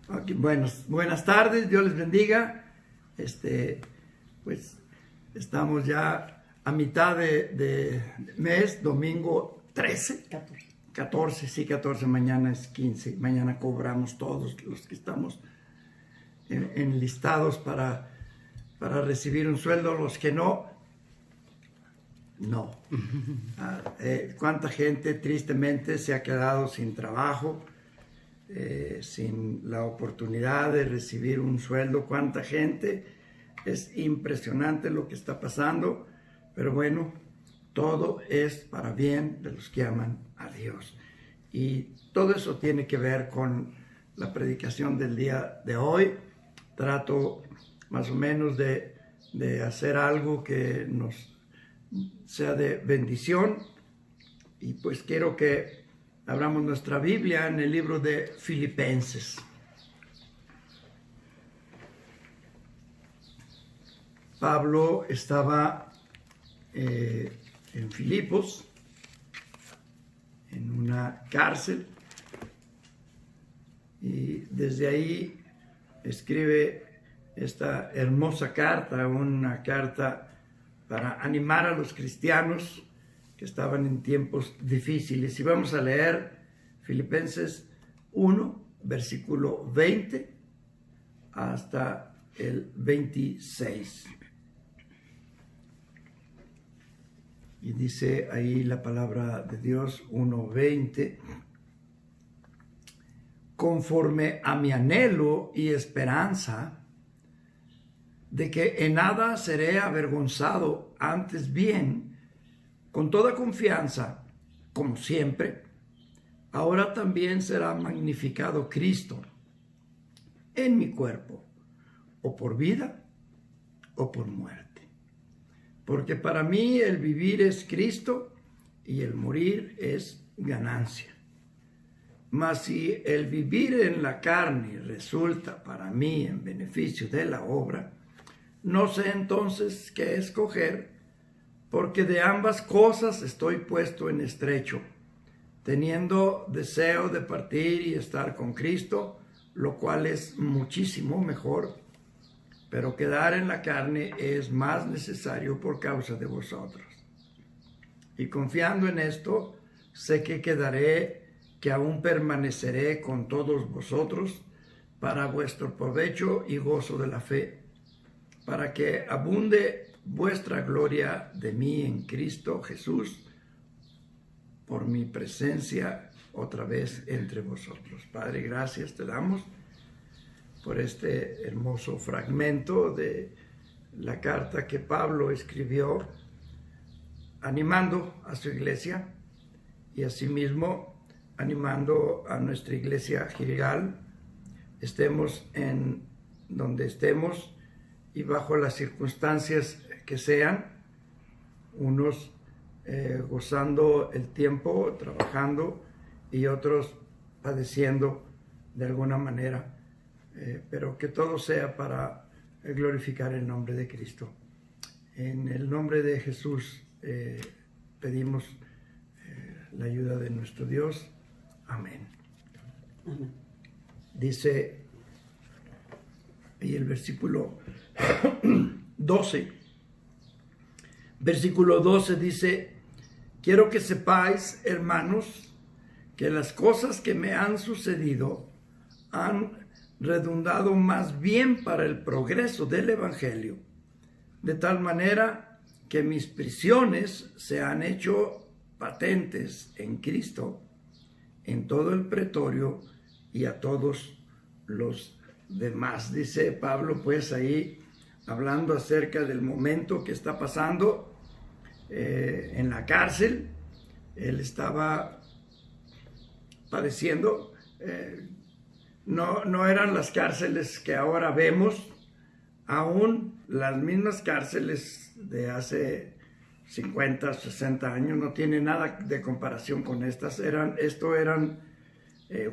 Okay, buenas tardes, Dios les bendiga. Pues estamos ya a mitad de mes, domingo 13. 14, sí, 14, mañana es 15. Mañana cobramos todos los que estamos enlistados para recibir un sueldo. Los que no. Cuánta gente tristemente se ha quedado sin trabajo, sin la oportunidad de recibir un sueldo. Cuánta gente. Es impresionante lo que está pasando, pero bueno, todo es para bien de los que aman a Dios. Y todo eso tiene que ver con la predicación del día de hoy. Trato más o menos de hacer algo que nos sea de bendición. Y pues quiero que abramos nuestra Biblia en el libro de Filipenses. Pablo estaba en Filipos, en una cárcel, y desde ahí escribe esta hermosa carta, una carta para animar a los cristianos que estaban en tiempos difíciles. Y vamos a leer Filipenses 1, versículo 20 hasta el 26. Y dice ahí la palabra de Dios 1:20, conforme a mi anhelo y esperanza de que en nada seré avergonzado, antes bien, con toda confianza, como siempre, ahora también será magnificado Cristo en mi cuerpo, o por vida o por muerte. Porque para mí el vivir es Cristo y el morir es ganancia. Mas si el vivir en la carne resulta para mí en beneficio de la obra, no sé entonces qué escoger, porque de ambas cosas estoy puesto en estrecho, teniendo deseo de partir y estar con Cristo, lo cual es muchísimo mejor, pero quedar en la carne es más necesario por causa de vosotros. Y confiando en esto, sé que quedaré, que aún permaneceré con todos vosotros para vuestro provecho y gozo de la fe, para que abunde vuestra gloria de mí en Cristo Jesús, por mi presencia otra vez entre vosotros. Padre, gracias te damos por este hermoso fragmento de la carta que Pablo escribió animando a su iglesia y asimismo animando a nuestra iglesia Gilgal, estemos en donde estemos y bajo las circunstancias que sean, unos gozando el tiempo, trabajando, y otros padeciendo de alguna manera. Pero que todo sea para glorificar el nombre de Cristo. En el nombre de Jesús pedimos la ayuda de nuestro Dios. Amén. Amén. Dice, y el versículo 12. Versículo 12 dice, quiero que sepáis, hermanos, que las cosas que me han sucedido han redundado más bien para el progreso del Evangelio, de tal manera que mis prisiones se han hecho patentes en Cristo, en todo el pretorio y a todos los demás. Dice Pablo, pues ahí, hablando acerca del momento que está pasando en la cárcel. Él estaba padeciendo. No eran las cárceles que ahora vemos, aún las mismas cárceles de hace 50, 60 años, no tiene nada de comparación con estas. Eran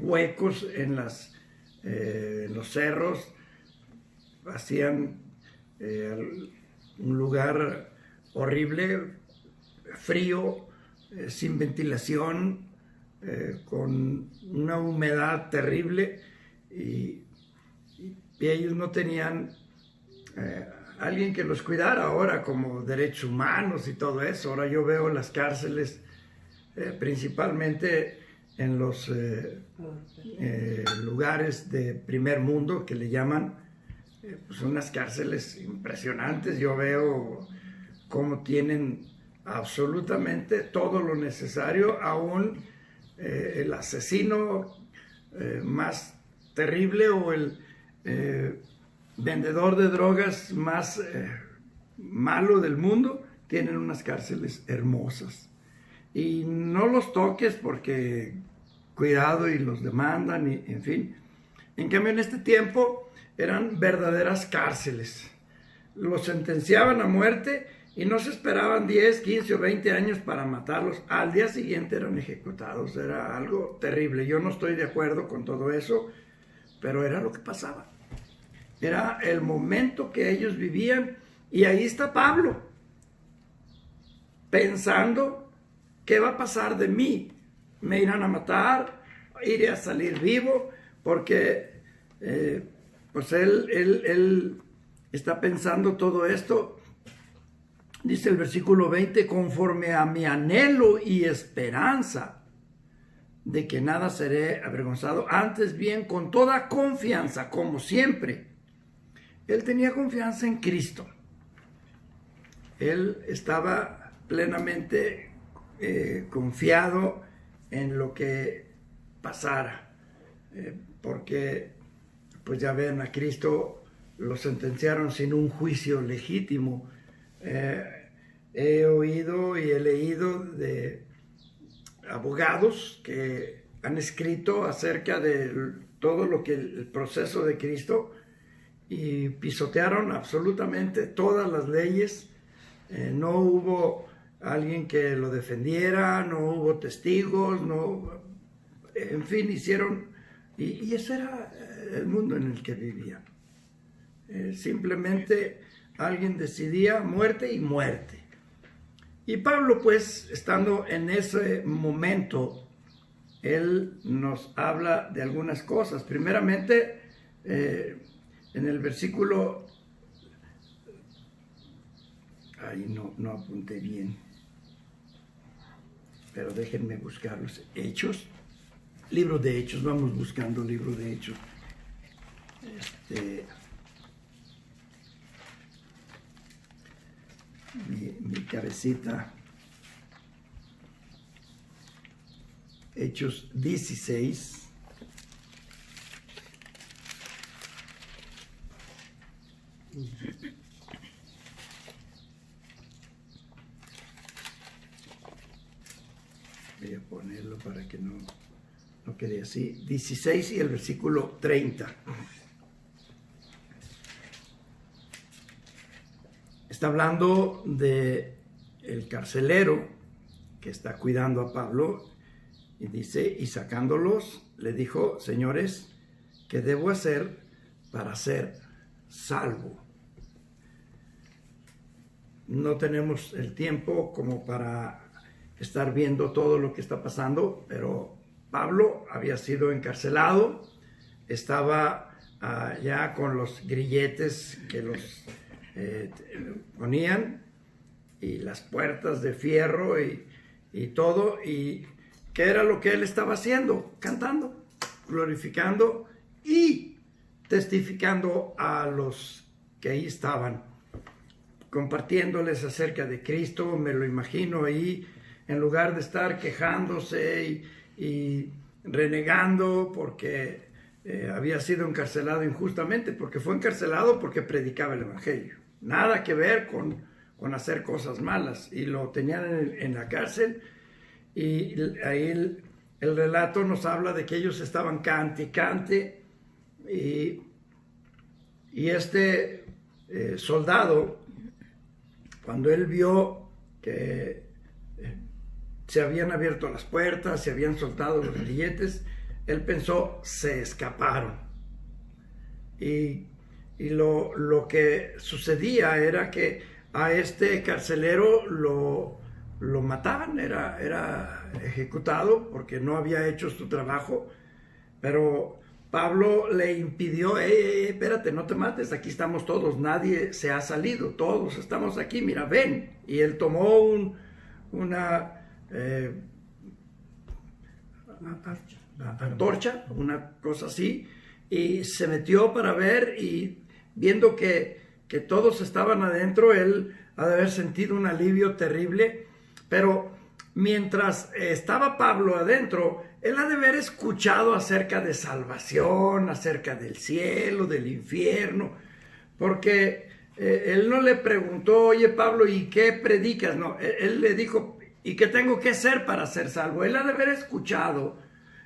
huecos en los cerros, hacían un lugar horrible, frío, sin ventilación, con una humedad terrible. Y y ellos no tenían alguien que los cuidara ahora como derechos humanos y todo eso. Ahora yo veo las cárceles principalmente en los lugares de primer mundo que le llaman, pues unas cárceles impresionantes. Yo veo cómo tienen absolutamente todo lo necesario, aún el asesino más terrible o el vendedor de drogas más malo del mundo, tienen unas cárceles hermosas. Y no los toques porque cuidado y los demandan, y, en fin. En cambio, en este tiempo eran verdaderas cárceles. Los sentenciaban a muerte y no se esperaban 10, 15 o 20 años para matarlos. Al día siguiente eran ejecutados. Era algo terrible. Yo no estoy de acuerdo con todo eso, pero era lo que pasaba. Era el momento que ellos vivían, y ahí está Pablo, pensando, ¿qué va a pasar de mí? ¿Me irán a matar? ¿Iré a salir vivo? Porque pues él está pensando todo esto. Dice el versículo 20, conforme a mi anhelo y esperanza de que nada seré avergonzado, antes bien con toda confianza, como siempre. Él tenía confianza en Cristo. Él estaba plenamente confiado en lo que pasara, porque pues ya ven, a Cristo lo sentenciaron sin un juicio legítimo. He oído y he leído de abogados que han escrito acerca de todo lo que el proceso de Cristo, y pisotearon absolutamente todas las leyes. No hubo alguien que lo defendiera, no hubo testigos, no, en fin, hicieron, y ese era el mundo en el que vivían. Simplemente alguien decidía muerte y muerte. Y Pablo, pues, estando en ese momento, él nos habla de algunas cosas. Primeramente, en el versículo, ahí no apunté bien, pero déjenme buscar los Hechos, libro de Hechos, vamos buscando libro de Hechos. Mi cabecita, Hechos 16. Voy a ponerlo para que no quede así. 16 y el versículo 30. Está hablando de el carcelero que está cuidando a Pablo, y dice, y sacándolos, le dijo, señores, ¿qué debo hacer para ser salvo? No tenemos el tiempo como para estar viendo todo lo que está pasando, pero Pablo había sido encarcelado, estaba ya con los grilletes que los ponían, y las puertas de fierro y todo, y ¿qué era lo que él estaba haciendo? Cantando, glorificando y testificando a los que ahí estaban, compartiéndoles acerca de Cristo. Me lo imagino ahí, en lugar de estar quejándose y renegando porque había sido encarcelado injustamente, porque fue encarcelado porque predicaba el Evangelio. Nada que ver con hacer cosas malas, y lo tenían en la cárcel, y ahí el relato nos habla de que ellos estaban cante, y este soldado, cuando él vio que se habían abierto las puertas, se habían soltado los grilletes, él pensó, se escaparon. Y lo que sucedía era que a este carcelero lo mataban, era ejecutado porque no había hecho su trabajo. Pero Pablo le impidió, espérate, no te mates, aquí estamos todos, nadie se ha salido, todos estamos aquí, mira, ven. Y él tomó una antorcha, una cosa así, y se metió para ver, y viendo que todos estaban adentro, él ha de haber sentido un alivio terrible, pero mientras estaba Pablo adentro, él ha de haber escuchado acerca de salvación, acerca del cielo, del infierno, porque él no le preguntó, oye Pablo, ¿y qué predicas? No, él le dijo, ¿y qué tengo que hacer para ser salvo? Él ha de haber escuchado,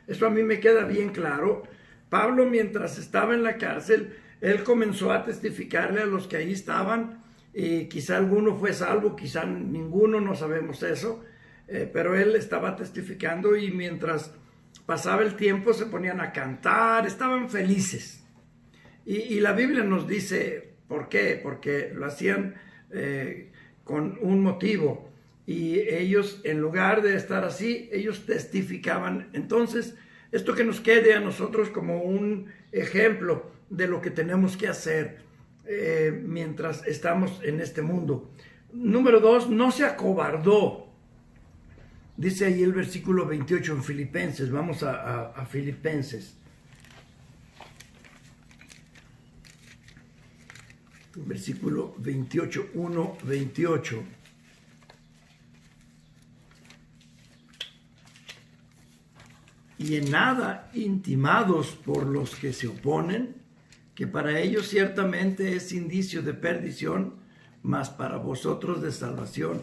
eso a mí me queda bien claro. Pablo, mientras estaba en la cárcel, él comenzó a testificarle a los que ahí estaban, y quizá alguno fue salvo, quizá ninguno, no sabemos eso, pero él estaba testificando, y mientras pasaba el tiempo se ponían a cantar, estaban felices. Y la Biblia nos dice por qué, porque lo hacían con un motivo, y ellos, en lugar de estar así, ellos testificaban. Entonces, esto que nos quede a nosotros como un ejemplo de lo que tenemos que hacer mientras estamos en este mundo. Número 2, no se acobardó. Dice ahí el versículo 28 en Filipenses. Vamos a Filipenses. Versículo 28, 1, 28. Y en nada intimados por los que se oponen, que para ellos ciertamente es indicio de perdición, mas para vosotros de salvación.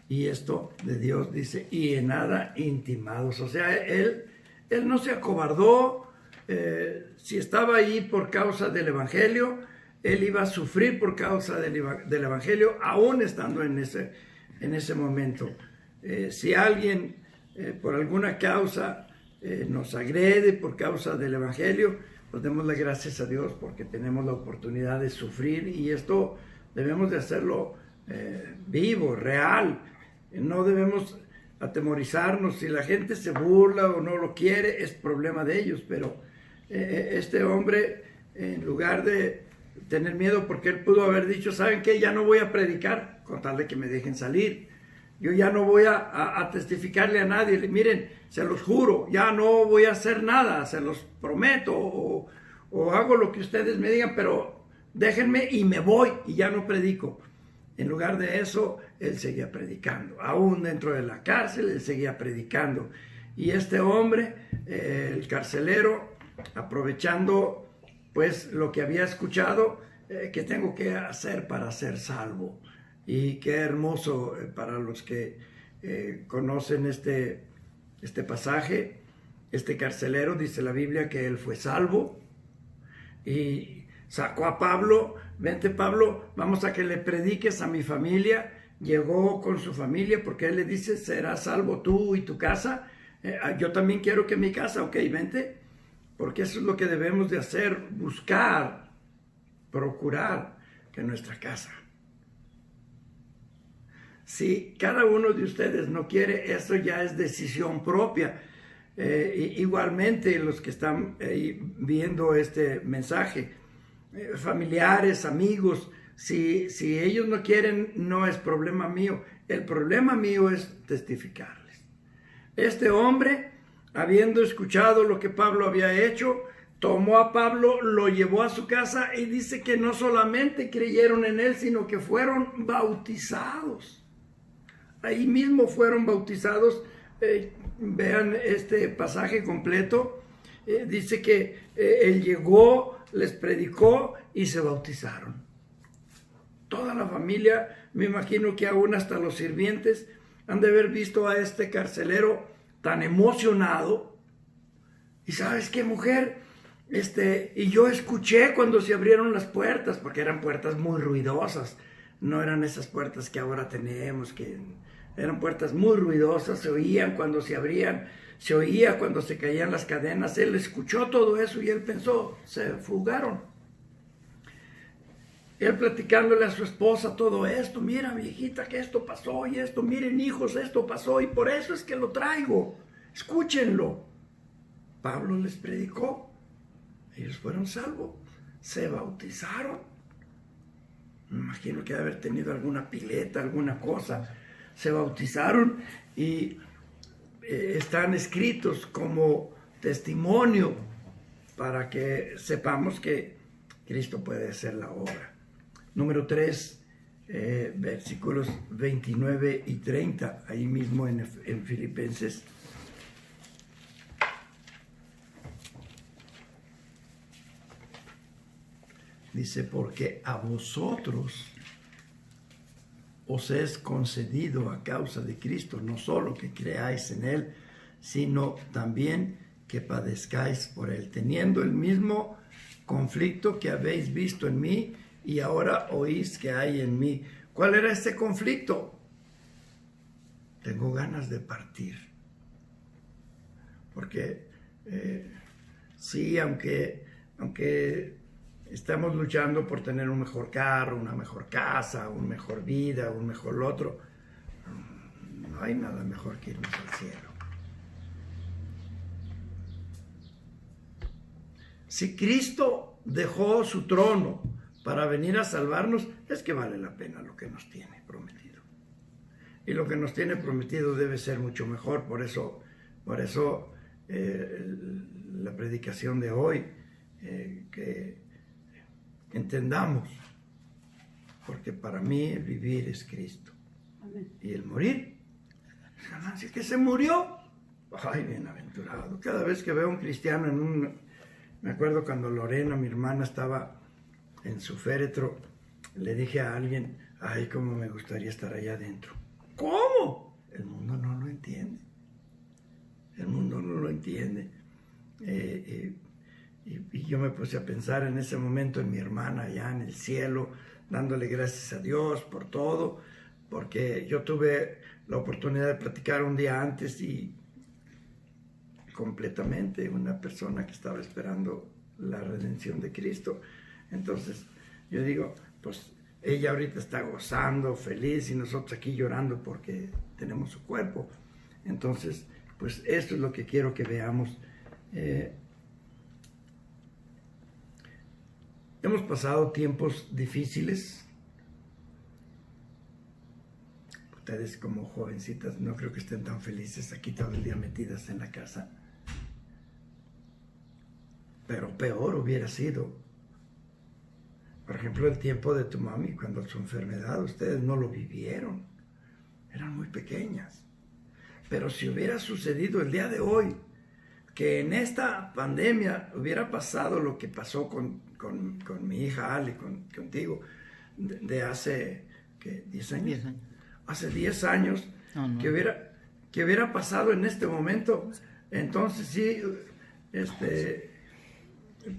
Y esto de Dios dice, y en nada intimados. O sea, él no se acobardó. Si estaba ahí por causa del Evangelio, él iba a sufrir por causa del Evangelio, aún estando en ese momento. Si alguien por alguna causa nos agrede por causa del Evangelio, pues démosle gracias a Dios porque tenemos la oportunidad de sufrir, y esto debemos de hacerlo vivo, real. No debemos atemorizarnos. Si la gente se burla o no lo quiere, es problema de ellos, pero este hombre, en lugar de tener miedo, porque él pudo haber dicho, ¿saben qué? Ya no voy a predicar con tal de que me dejen salir. Yo ya no voy a testificarle a nadie. Miren, se los juro, ya no voy a hacer nada, se los prometo, o hago lo que ustedes me digan, pero déjenme y me voy, y ya no predico. En lugar de eso, él seguía predicando. Aún dentro de la cárcel, él seguía predicando. Y este hombre, el carcelero, aprovechando pues lo que había escuchado, ¿qué tengo que hacer para ser salvo? Y qué hermoso para los que conocen este pasaje. Este carcelero, dice la Biblia, que él fue salvo y sacó a Pablo. Vente, Pablo, vamos a que le prediques a mi familia. Llegó con su familia porque él le dice, serás salvo tú y tu casa. Yo también quiero que mi casa, ok, vente. Porque eso es lo que debemos de hacer, buscar, procurar que nuestra casa. Si cada uno de ustedes no quiere, eso ya es decisión propia. Igualmente los que están viendo este mensaje, familiares, amigos, si ellos no quieren, no es problema mío. El problema mío es testificarles. Este hombre, habiendo escuchado lo que Pablo había hecho, tomó a Pablo, lo llevó a su casa, y dice que no solamente creyeron en él, sino que fueron bautizados. Ahí mismo fueron bautizados. Vean este pasaje completo. Dice que él llegó, les predicó y se bautizaron. Toda la familia, me imagino que aún hasta los sirvientes, han de haber visto a este carcelero tan emocionado. Y ¿sabes qué, mujer? Y yo escuché cuando se abrieron las puertas, porque eran puertas muy ruidosas. No eran esas puertas que ahora tenemos, que eran puertas muy ruidosas, se oían cuando se abrían, se oía cuando se caían las cadenas. Él escuchó todo eso y él pensó, se fugaron. Él platicándole a su esposa todo esto, mira viejita que esto pasó y esto, miren hijos, esto pasó y por eso es que lo traigo, escúchenlo. Pablo les predicó. ellos fueron salvos, se bautizaron. Me imagino que debe haber tenido alguna pileta, alguna cosa. Se bautizaron y están escritos como testimonio para que sepamos que Cristo puede hacer la obra. Número 3, versículos 29 y 30, ahí mismo en Filipenses. Dice, porque a vosotros os es concedido a causa de Cristo, no solo que creáis en Él, sino también que padezcáis por Él, teniendo el mismo conflicto que habéis visto en mí y ahora oís que hay en mí. ¿Cuál era este conflicto? Tengo ganas de partir. Porque sí, aunque estamos luchando por tener un mejor carro, una mejor casa, una mejor vida, un mejor otro, no hay nada mejor que irnos al cielo. Si Cristo dejó su trono para venir a salvarnos, es que vale la pena lo que nos tiene prometido. Y lo que nos tiene prometido debe ser mucho mejor. Por eso la predicación de hoy, que entendamos, porque para mí el vivir es Cristo. Amén. Y el morir es ganancia. Que se murió, ay, bienaventurado. Cada vez que veo a un cristiano me acuerdo cuando Lorena, mi hermana, estaba en su féretro, le dije a alguien, ay, cómo me gustaría estar allá adentro. ¿Cómo? El mundo no lo entiende. El mundo no lo entiende. Y yo me puse a pensar en ese momento en mi hermana allá en el cielo, dándole gracias a Dios por todo, porque yo tuve la oportunidad de platicar un día antes y completamente una persona que estaba esperando la redención de Cristo. Entonces yo digo, pues ella ahorita está gozando, feliz, y nosotros aquí llorando porque tenemos su cuerpo. Entonces, pues esto es lo que quiero que veamos. Hemos pasado tiempos difíciles. Ustedes como jovencitas no creo que estén tan felices aquí todo el día metidas en la casa. Pero peor hubiera sido, por ejemplo, el tiempo de tu mami cuando su enfermedad, ustedes no lo vivieron. Eran muy pequeñas. Pero si hubiera sucedido el día de hoy, que en esta pandemia hubiera pasado lo que pasó con mi hija Ale, contigo, de hace, ¿qué? ¿10 años? 10 años. Hace 10 años, no. Que hubiera pasado en este momento. Entonces sí,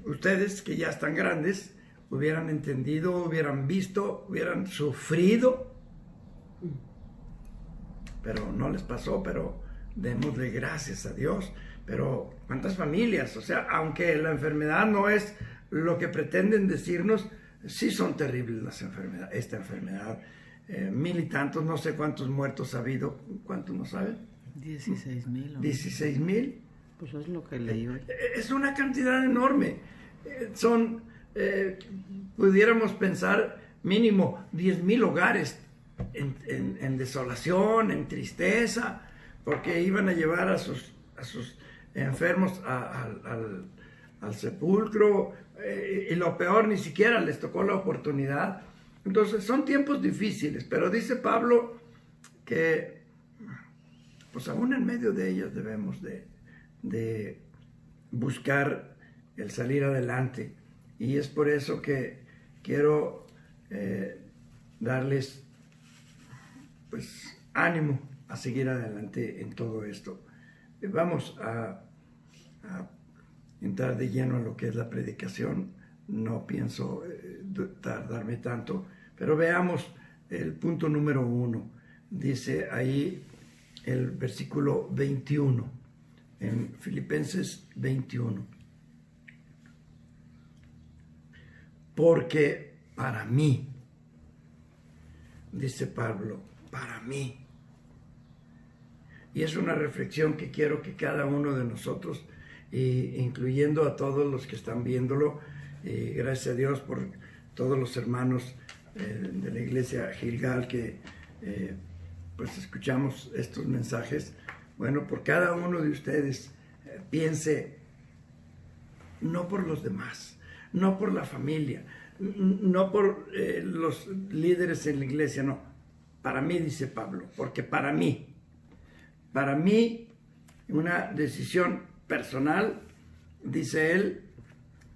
ustedes que ya están grandes, hubieran entendido, hubieran visto, hubieran sufrido, pero no les pasó. Pero démosle gracias a Dios. Pero ¿cuántas familias? O sea, aunque la enfermedad no es lo que pretenden decirnos, sí son terribles las enfermedades. Esta enfermedad, 1000 y tantos, no sé cuántos muertos ha habido. ¿Cuántos no saben? 16,000. 16,000. Pues es lo que leí hoy. Es una cantidad enorme. Pudiéramos pensar mínimo 10,000 hogares en desolación, en tristeza, porque iban a llevar a sus enfermos al sepulcro, y lo peor, ni siquiera les tocó la oportunidad. Entonces son tiempos difíciles, pero dice Pablo que pues aún en medio de ellos debemos de buscar el salir adelante, y es por eso que quiero darles pues ánimo a seguir adelante en todo esto. Vamos a entrar de lleno a lo que es la predicación. No pienso tardarme tanto, pero veamos el punto número 1. Dice ahí el versículo 21, en Filipenses 21. Porque para mí, dice Pablo, para mí. Y es una reflexión que quiero que cada uno de nosotros incluyendo a todos los que están viéndolo. Gracias a Dios por todos los hermanos de la iglesia Gilgal que pues escuchamos estos mensajes. Bueno, por cada uno de ustedes, piense no por los demás, no por la familia, no por los líderes en la iglesia, no. Para mí, dice Pablo, porque para mí, una decisión personal, dice él,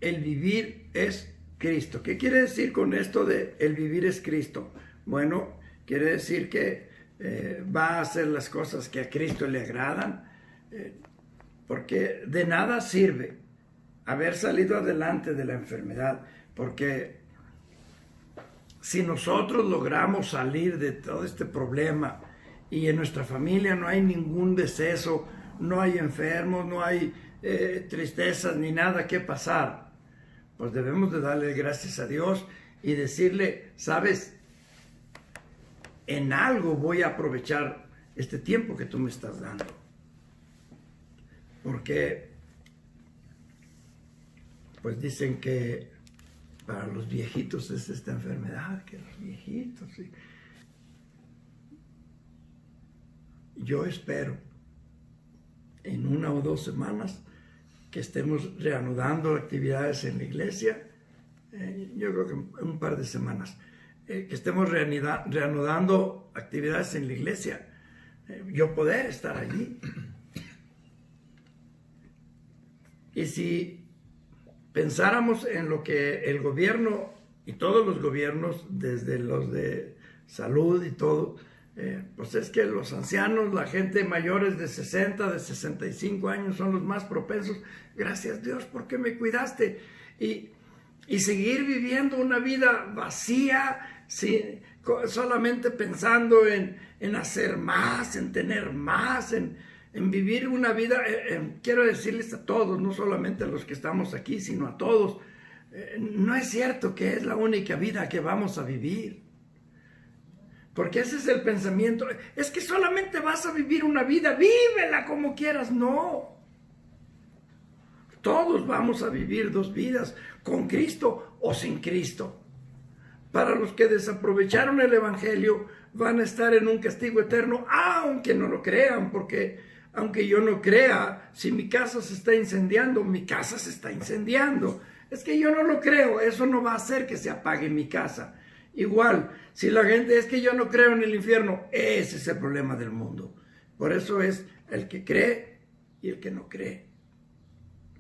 el vivir es Cristo. ¿Qué quiere decir con esto de el vivir es Cristo? Bueno, quiere decir que va a hacer las cosas que a Cristo le agradan, porque de nada sirve haber salido adelante de la enfermedad, porque si nosotros logramos salir de todo este problema y en nuestra familia no hay ningún deceso, no hay enfermos, no hay tristezas ni nada que pasar, pues debemos de darle gracias a Dios y decirle, sabes, en algo voy a aprovechar este tiempo que tú me estás dando. Porque, pues dicen que para los viejitos es esta enfermedad, que los viejitos, sí. Yo espero en 1 o 2 semanas que estemos reanudando actividades en la iglesia, yo creo que en un par de semanas, que estemos reanudando actividades en la iglesia, yo poder estar allí. Y si pensáramos en lo que el gobierno y todos los gobiernos, desde los de salud y todo, pues es que los ancianos, la gente mayores de 60, de 65 años son los más propensos. Gracias Dios porque me cuidaste. Y seguir viviendo una vida vacía, solamente pensando en hacer más, en tener más, en vivir una vida, quiero decirles a todos, no solamente a los que estamos aquí, sino a todos, no es cierto que es la única vida que vamos a vivir. Porque ese es el pensamiento, es que solamente vas a vivir una vida, vívela como quieras. No, todos vamos a vivir 2 vidas, con Cristo o sin Cristo. Para los que desaprovecharon el evangelio, van a estar en un castigo eterno, aunque no lo crean, porque aunque yo no crea, si mi casa se está incendiando, mi casa se está incendiando. Es que yo no lo creo, eso no va a hacer que se apague mi casa. Igual, si la gente es que yo no creo en el infierno, ese es el problema del mundo. Por eso es el que cree y el que no cree.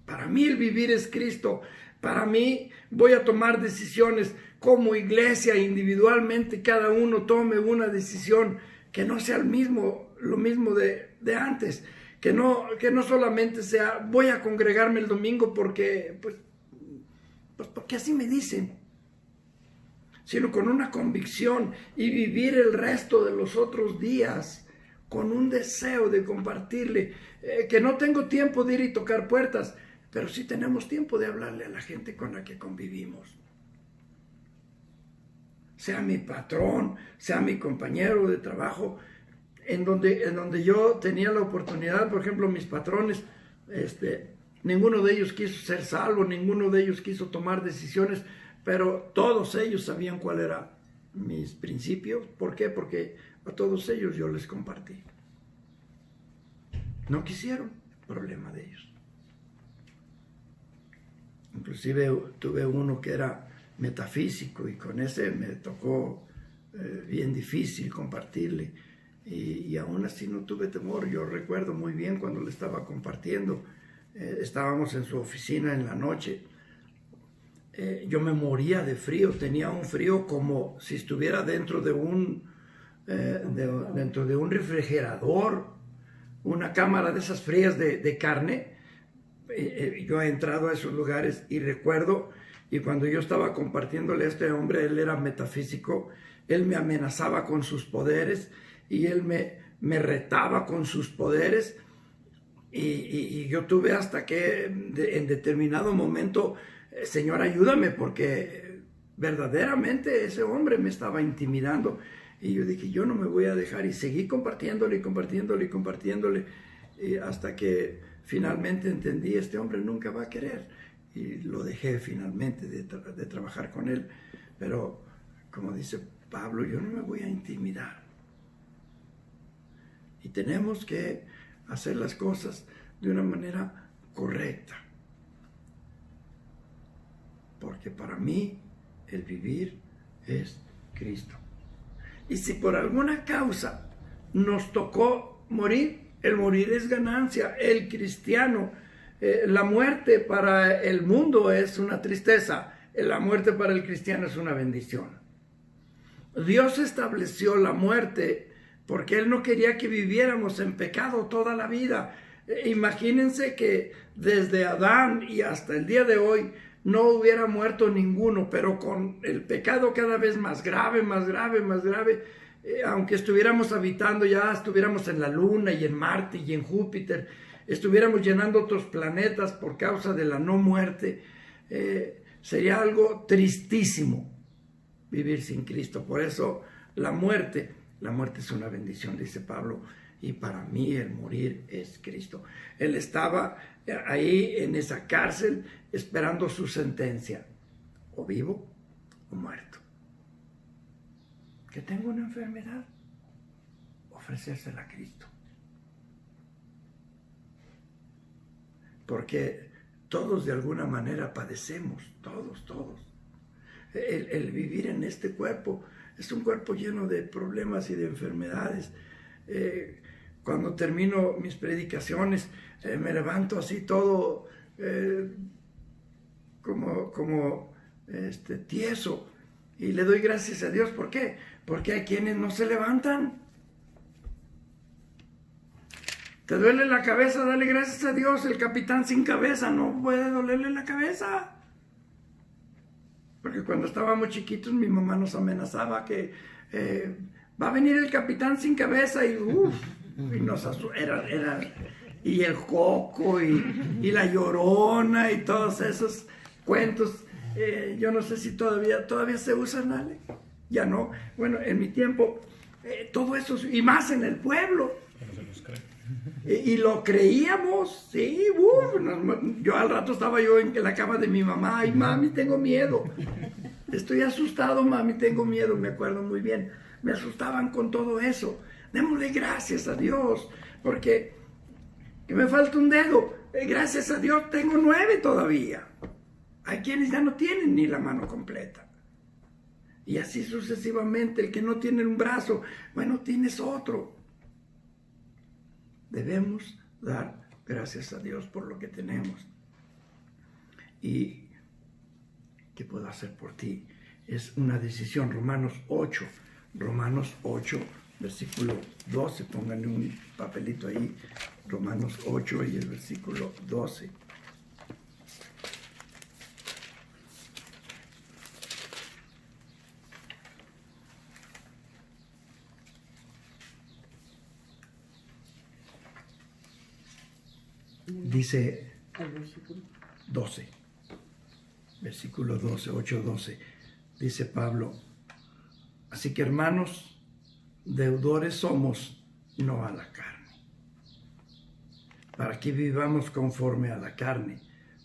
Para mí el vivir es Cristo. Para mí voy a tomar decisiones como iglesia, individualmente cada uno tome una decisión que no sea lo mismo de antes. Que no solamente sea voy a congregarme el domingo porque porque así me dicen, sino con una convicción y vivir el resto de los otros días con un deseo de compartirle, que no tengo tiempo de ir y tocar puertas, pero sí tenemos tiempo de hablarle a la gente con la que convivimos. Sea mi patrón, sea mi compañero de trabajo, en donde yo tenía la oportunidad, por ejemplo, mis patrones, ninguno de ellos quiso ser salvo, ninguno de ellos quiso tomar decisiones, pero todos ellos sabían cuál era mis principios. ¿Por qué? Porque a todos ellos yo les compartí. No quisieron, problema de ellos. Inclusive tuve uno que era metafísico y con ese me tocó bien difícil compartirle. Y aún así no tuve temor. Yo recuerdo muy bien cuando le estaba compartiendo. Estábamos en su oficina en la noche. Yo me moría de frío, tenía un frío como si estuviera dentro de un refrigerador, una cámara de esas frías de carne. Yo he entrado a esos lugares y recuerdo, y cuando yo estaba compartiéndole a este hombre, él era metafísico, él me amenazaba con sus poderes y él me retaba con sus poderes, y yo tuve hasta que en determinado momento, Señor, ayúdame, porque verdaderamente ese hombre me estaba intimidando. Y yo dije, yo no me voy a dejar, y seguí compartiéndole, y hasta que finalmente entendí, este hombre nunca va a querer. Y lo dejé finalmente de trabajar con él. Pero, como dice Pablo, yo no me voy a intimidar. Y tenemos que hacer las cosas de una manera correcta. Porque para mí el vivir es Cristo. Y si por alguna causa nos tocó morir, el morir es ganancia. El cristiano, la muerte para el mundo es una tristeza. La muerte para el cristiano es una bendición. Dios estableció la muerte porque Él no quería que viviéramos en pecado toda la vida. Imagínense que desde Adán y hasta el día de hoy no hubiera muerto ninguno, pero con el pecado cada vez más grave, más grave, más grave, aunque estuviéramos habitando, ya estuviéramos en la Luna y en Marte y en Júpiter, estuviéramos llenando otros planetas por causa de la no muerte, sería algo tristísimo vivir sin Cristo. Por eso la muerte es una bendición, dice Pablo, y para mí el morir es Cristo. Él estaba ahí en esa cárcel esperando su sentencia, o vivo o muerto. Que tengo una enfermedad, ofrecérsela a Cristo. Porque todos de alguna manera padecemos, todos. El vivir en este cuerpo es un cuerpo lleno de problemas y de enfermedades. Cuando termino mis predicaciones, me levanto así todo como tieso, y le doy gracias a Dios. ¿Por qué? Porque hay quienes no se levantan. ¿Te duele la cabeza? Dale gracias a Dios. El capitán sin cabeza no puede dolerle la cabeza. Porque cuando estábamos chiquitos mi mamá nos amenazaba que va a venir el capitán sin cabeza, y nos era y el Coco y la Llorona y todos esos cuentos. Yo no sé si todavía se usan, ¿vale? Ya no. Bueno, en mi tiempo todo eso, y más en el pueblo. Y lo creíamos, sí. Yo al rato estaba yo en la cama de mi mamá. Ay, mami, tengo miedo. Estoy asustado, mami, tengo miedo. Me acuerdo muy bien. Me asustaban con todo eso. Démosle gracias a Dios, porque que me falta un dedo. Gracias a Dios tengo 9 todavía. Hay quienes ya no tienen ni la mano completa. Y así sucesivamente. El que no tiene un brazo, bueno, tienes otro. Debemos dar gracias a Dios por lo que tenemos. ¿Y qué puedo hacer por ti? Es una decisión. Romanos 8, versículo 12. Pónganle un papelito ahí. Romanos 8 y el versículo 12. Dice 12, versículo 12, 8:12, dice Pablo: así que, hermanos, deudores somos, no a la carne, para que vivamos conforme a la carne,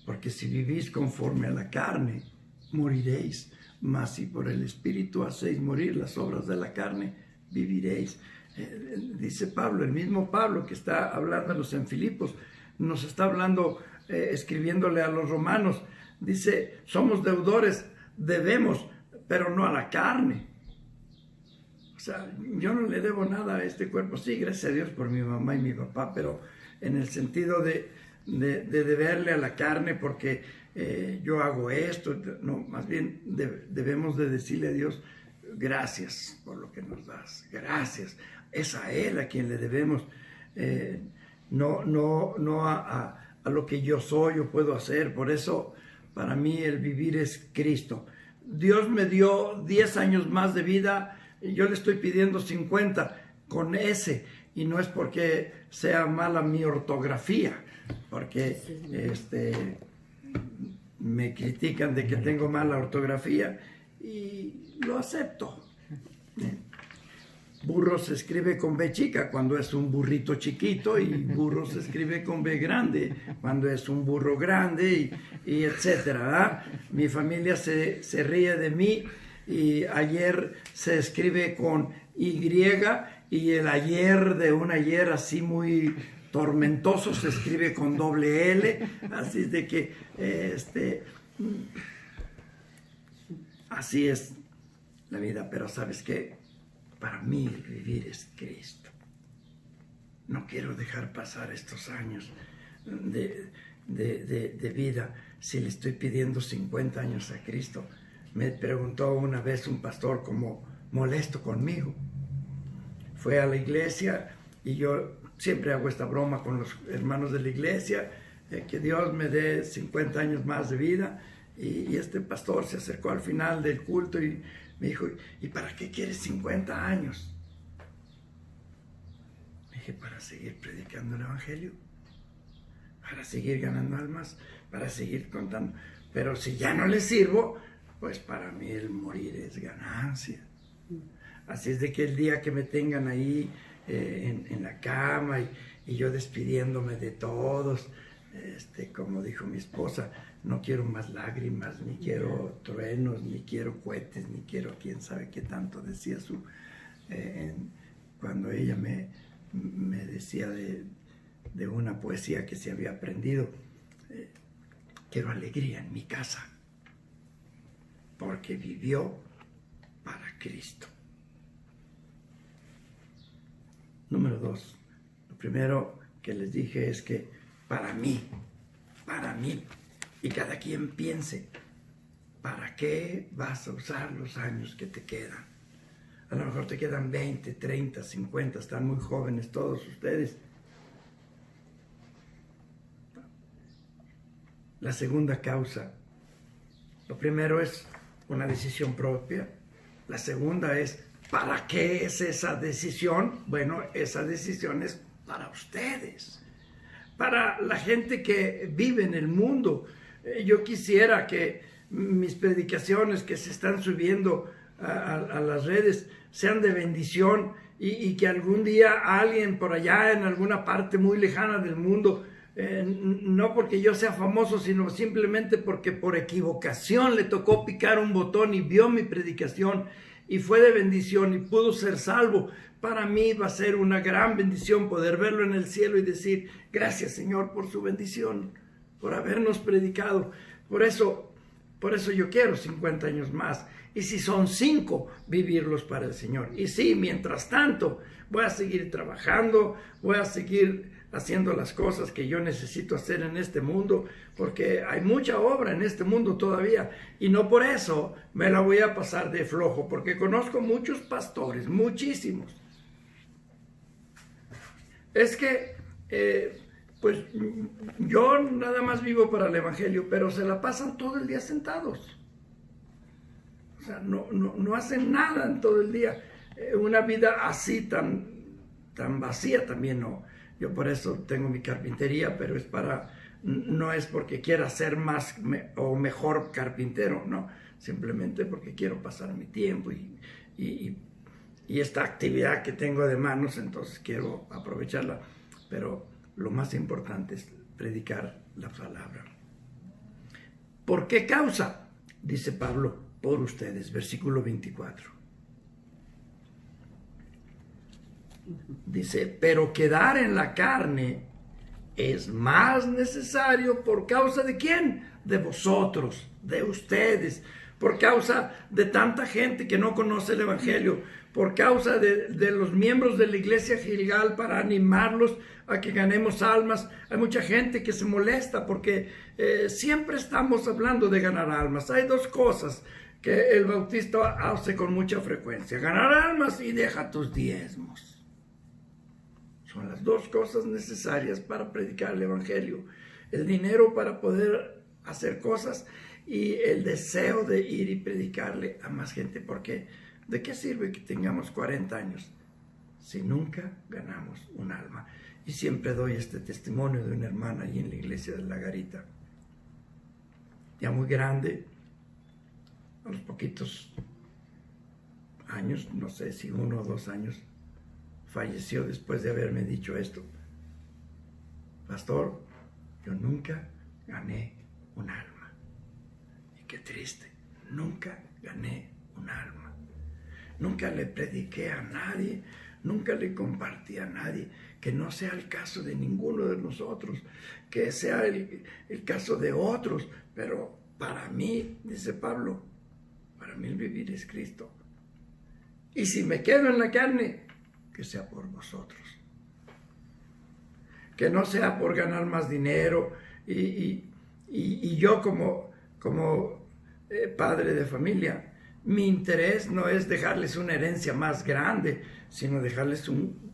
porque si vivís conforme a la carne, moriréis, mas si por el Espíritu hacéis morir las obras de la carne, viviréis. Dice Pablo, el mismo Pablo que está hablándonos en Filipos, nos está hablando, escribiéndole a los romanos. Dice, somos deudores, debemos, pero no a la carne. O sea, yo no le debo nada a este cuerpo. Sí, gracias a Dios por mi mamá y mi papá, pero en el sentido de deberle a la carne porque yo hago esto. No, más bien debemos de decirle a Dios, gracias por lo que nos das. Gracias. Es a Él a quien le debemos. No a lo que yo soy o puedo hacer. Por eso, para mí, el vivir es Cristo. Dios me dio 10 años más de vida, y yo le estoy pidiendo 50 con ese, y no es porque sea mala mi ortografía, porque me critican de que tengo mala ortografía, y lo acepto. burro se escribe con B chica cuando es un burrito chiquito, y burro se escribe con B grande cuando es un burro grande, y etcétera, ¿verdad? Mi familia se ríe de mí, y ayer se escribe con Y, y el ayer de un ayer así muy tormentoso se escribe con doble L, así de que así es la vida. Pero ¿sabes qué? Para mí el vivir es Cristo. No quiero dejar pasar estos años de vida si le estoy pidiendo 50 años a Cristo. Me preguntó una vez un pastor como molesto conmigo. Fue a la iglesia, y yo siempre hago esta broma con los hermanos de la iglesia, que Dios me dé 50 años más de vida. Y este pastor se acercó al final del culto y me dijo, ¿y para qué quieres 50 años? Me dije, para seguir predicando el evangelio, para seguir ganando almas, para seguir contando. Pero si ya no le sirvo, pues para mí el morir es ganancia. Así es de que el día que me tengan ahí en la cama, y yo despidiéndome de todos, como dijo mi esposa, no quiero más lágrimas, ni quiero truenos, ni quiero cohetes, ni quiero quién sabe qué tanto decía cuando ella me decía de una poesía que se había aprendido. Quiero alegría en mi casa, porque vivió para Cristo. Número 2, lo primero que les dije es que para mí, y cada quien piense, ¿para qué vas a usar los años que te quedan? A lo mejor te quedan 20, 30, 50, están muy jóvenes todos ustedes. La segunda causa, lo primero es una decisión propia. La segunda es, ¿para qué es esa decisión? Bueno, esa decisión es para ustedes, para la gente que vive en el mundo. Yo quisiera que mis predicaciones que se están subiendo a las redes sean de bendición, y que algún día alguien por allá en alguna parte muy lejana del mundo, no porque yo sea famoso, sino simplemente porque por equivocación le tocó picar un botón y vio mi predicación y fue de bendición y pudo ser salvo. Para mí va a ser una gran bendición poder verlo en el cielo y decir, gracias Señor por su bendición, por habernos predicado. Por eso yo quiero 50 años más. Y si son 5, vivirlos para el Señor. Y sí, mientras tanto, voy a seguir trabajando, voy a seguir haciendo las cosas que yo necesito hacer en este mundo, porque hay mucha obra en este mundo todavía, y no por eso me la voy a pasar de flojo, porque conozco muchos pastores, muchísimos. Es que, pues yo nada más vivo para el Evangelio, pero se la pasan todo el día sentados. O sea, no hacen nada en todo el día. Una vida así tan vacía también no. Yo por eso tengo mi carpintería, pero no es porque quiera ser más o mejor carpintero, no. Simplemente porque quiero pasar mi tiempo y esta actividad que tengo de manos, entonces quiero aprovecharla. Pero lo más importante es predicar la palabra. ¿Por qué causa? Dice Pablo, por ustedes, versículo 24. Dice, pero quedar en la carne es más necesario por causa de ¿quién? De vosotros, de ustedes, por causa de tanta gente que no conoce el Evangelio, por causa de los miembros de la iglesia Gilgal, para animarlos a que ganemos almas. Hay mucha gente que se molesta porque siempre estamos hablando de ganar almas. Hay dos cosas que el bautista hace con mucha frecuencia: ganar almas y deja tus diezmos. Son las dos cosas necesarias para predicar el Evangelio: el dinero para poder hacer cosas y el deseo de ir y predicarle a más gente. Porque ¿de qué sirve que tengamos 40 años si nunca ganamos un alma? Y siempre doy este testimonio de una hermana ahí en la iglesia de La Garita, ya muy grande, a los poquitos años, no sé si 1 o 2 años falleció después de haberme dicho esto. Pastor, yo nunca gané un alma. Y qué triste, nunca gané un alma. Nunca le prediqué a nadie, nunca le compartí a nadie, que no sea el caso de ninguno de nosotros, que sea el caso de otros, pero para mí, dice Pablo, para mí el vivir es Cristo. Y si me quedo en la carne, que sea por vosotros. Que no sea por ganar más dinero y yo como padre de familia, mi interés no es dejarles una herencia más grande, sino dejarles un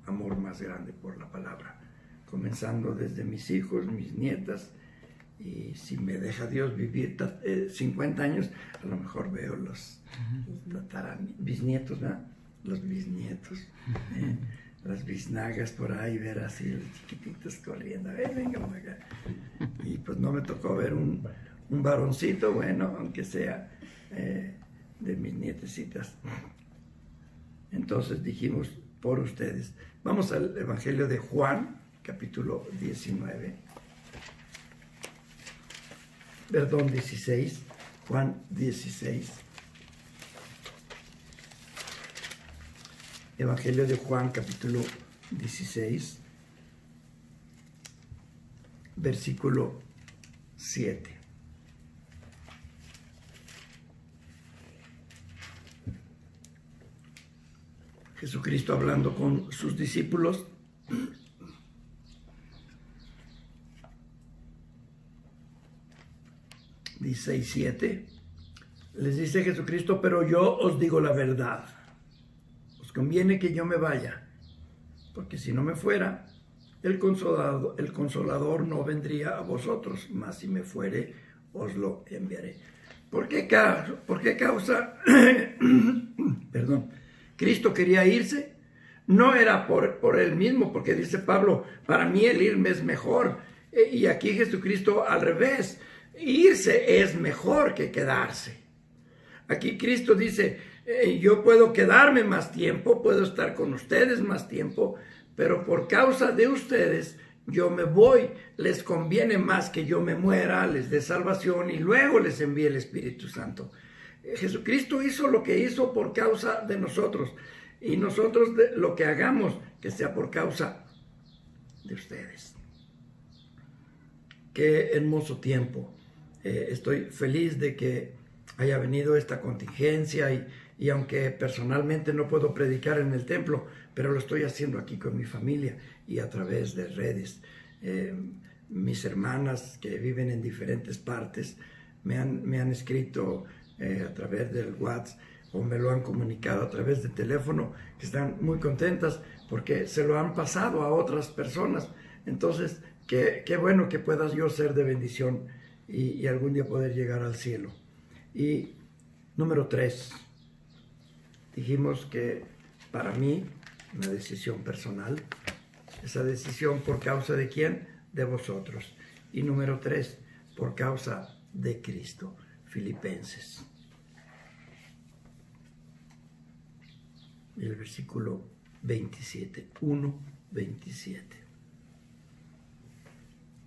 amor más grande por la palabra, comenzando desde mis hijos, mis nietas, y si me deja Dios vivir 50 años, a lo mejor veo los bisnietos, ¿no? Los bisnietos, las biznagas por ahí, ver así los chiquititos corriendo, venga por acá. Y pues no me tocó ver un varoncito, bueno, aunque sea de mis nietecitas. Entonces dijimos, por ustedes. Vamos al Evangelio de Juan, capítulo 19. Perdón, 16. Juan 16. Evangelio de Juan, capítulo 16, versículo 7. Jesucristo hablando con sus discípulos. 16:7. Les dice Jesucristo, pero yo os digo la verdad. Os conviene que yo me vaya, porque si no me fuera, el Consolador no vendría a vosotros, mas si me fuere, os lo enviaré. ¿Por qué causa? Perdón. Cristo quería irse. No era por él mismo, porque dice Pablo, para mí el irme es mejor. Y aquí Jesucristo al revés. Irse es mejor que quedarse. Aquí Cristo dice, yo puedo quedarme más tiempo, puedo estar con ustedes más tiempo, pero por causa de ustedes yo me voy. Les conviene más que yo me muera, les dé salvación y luego les envíe el Espíritu Santo. Jesucristo hizo lo que hizo por causa de nosotros, y nosotros lo que hagamos que sea por causa de ustedes. Qué hermoso tiempo. Estoy feliz de que haya venido esta contingencia y aunque personalmente no puedo predicar en el templo, pero lo estoy haciendo aquí con mi familia y a través de redes. Mis hermanas que viven en diferentes partes me han escrito a través del WhatsApp o me lo han comunicado a través de teléfono, que están muy contentas porque se lo han pasado a otras personas. Entonces, qué bueno que pueda yo ser de bendición y algún día poder llegar al cielo. Y número 3, dijimos que para mí, una decisión personal, esa decisión por causa de ¿quién? De vosotros. Y número 3, por causa de Cristo. Filipenses. El versículo 27, 1:27.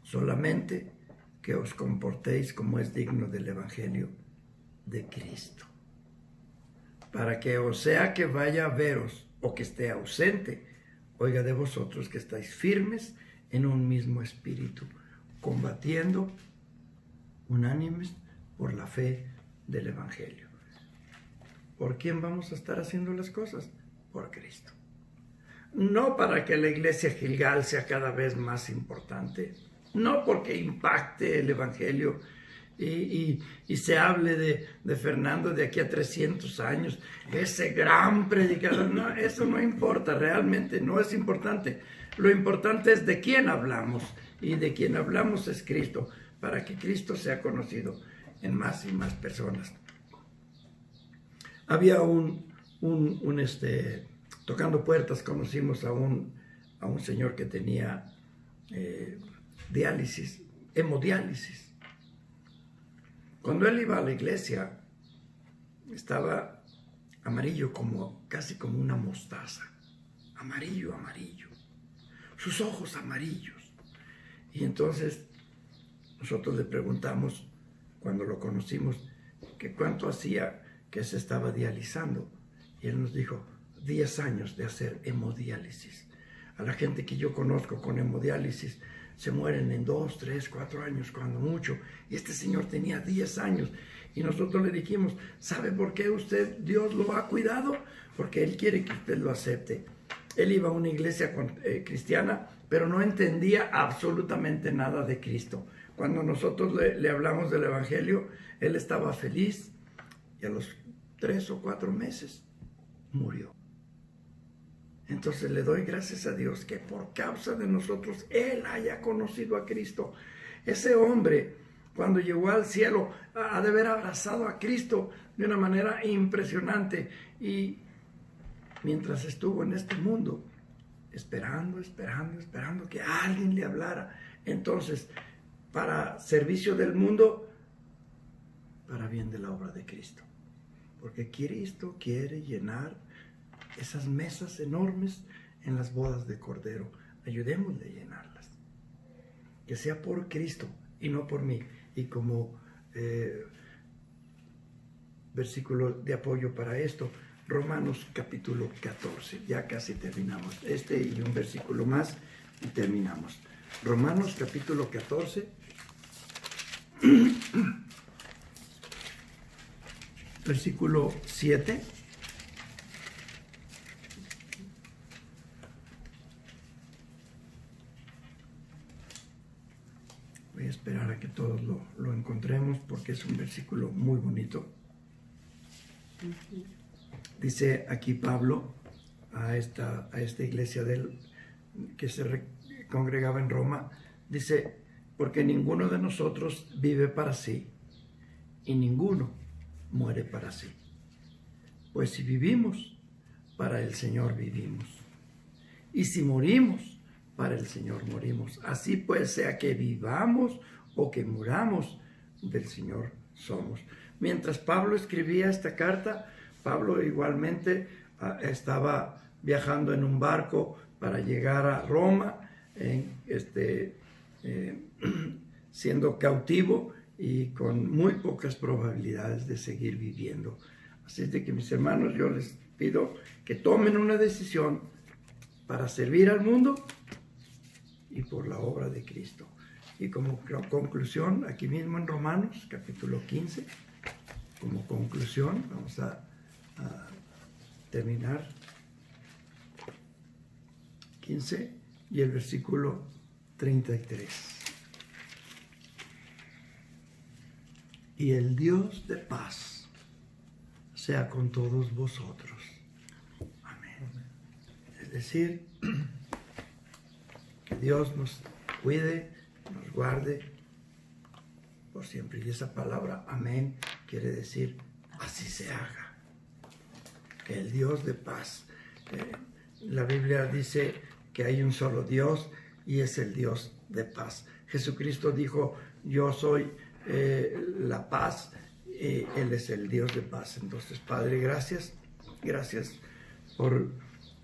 Solamente que os comportéis como es digno del Evangelio de Cristo, para que o sea que vaya a veros o que esté ausente, oiga de vosotros que estáis firmes en un mismo espíritu, combatiendo unánimes por la fe del Evangelio. ¿Por quién vamos a estar haciendo las cosas? Por Cristo. No para que la iglesia Gilgal sea cada vez más importante, no porque impacte el Evangelio y se hable de Fernando de aquí a 300 años, ese gran predicador. No, eso no importa, realmente no es importante. Lo importante es de quién hablamos, y de quién hablamos es Cristo, para que Cristo sea conocido en más y más personas. Había tocando puertas, conocimos a un señor que tenía diálisis, hemodiálisis. Cuando él iba a la iglesia, estaba amarillo, casi como una mostaza. amarillo, amarillo, sus ojos amarillos. Y entonces nosotros le preguntamos, cuando lo conocimos, que cuánto hacía que se estaba dializando. Y él nos dijo, 10 años de hacer hemodiálisis. A la gente que yo conozco con hemodiálisis se mueren en 2, 3, 4 años, cuando mucho. Y este señor tenía 10 años. Y nosotros le dijimos, ¿sabe por qué Dios lo ha cuidado? Porque Él quiere que usted lo acepte. Él iba a una iglesia cristiana, pero no entendía absolutamente nada de Cristo. Cuando nosotros le hablamos del Evangelio, él estaba feliz y a los 3 o 4 meses murió. Entonces le doy gracias a Dios que por causa de nosotros Él haya conocido a Cristo. Ese hombre, cuando llegó al cielo, ha de haber abrazado a Cristo de una manera impresionante. Y mientras estuvo en este mundo, esperando que alguien le hablara. Entonces, para servicio del mundo, para bien de la obra de Cristo. Porque Cristo quiere llenar esas mesas enormes en las bodas de Cordero. Ayudémosle a llenarlas. Que sea por Cristo y no por mí. Y como versículo de apoyo para esto, Romanos capítulo 14. Ya casi terminamos. Y un versículo más y terminamos. Romanos capítulo 14. Versículo 7. Voy a esperar a que todos lo encontremos porque es un versículo muy bonito. Dice aquí Pablo a esta iglesia que se congregaba en Roma, dice, porque ninguno de nosotros vive para sí y ninguno muere para sí. Pues si vivimos, para el Señor vivimos. Y si morimos, para el Señor morimos. Así pues, sea que vivamos o que muramos, del Señor somos. Mientras Pablo escribía esta carta, Pablo igualmente estaba viajando en un barco para llegar a Roma, siendo cautivo y con muy pocas probabilidades de seguir viviendo. Así es de que, mis hermanos, yo les pido que tomen una decisión para servir al mundo y por la obra de Cristo. Y como conclusión, aquí mismo en Romanos, capítulo 15, como conclusión, vamos a terminar 15 y el versículo 33. Y el Dios de paz sea con todos vosotros. Amén. Es decir, que Dios nos cuide, nos guarde por siempre. Y esa palabra, amén, quiere decir, así se haga. Que el Dios de paz. La Biblia dice que hay un solo Dios y es el Dios de paz. Jesucristo dijo, yo soy la paz, Él es el Dios de paz. Entonces, Padre, gracias por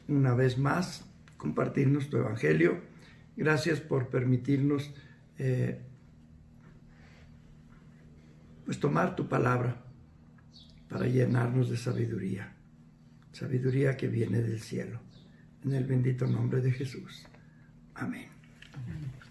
una vez más compartirnos tu evangelio. Gracias por permitirnos pues tomar tu palabra para llenarnos de sabiduría que viene del cielo. En el bendito nombre de Jesús. Amén. Amén.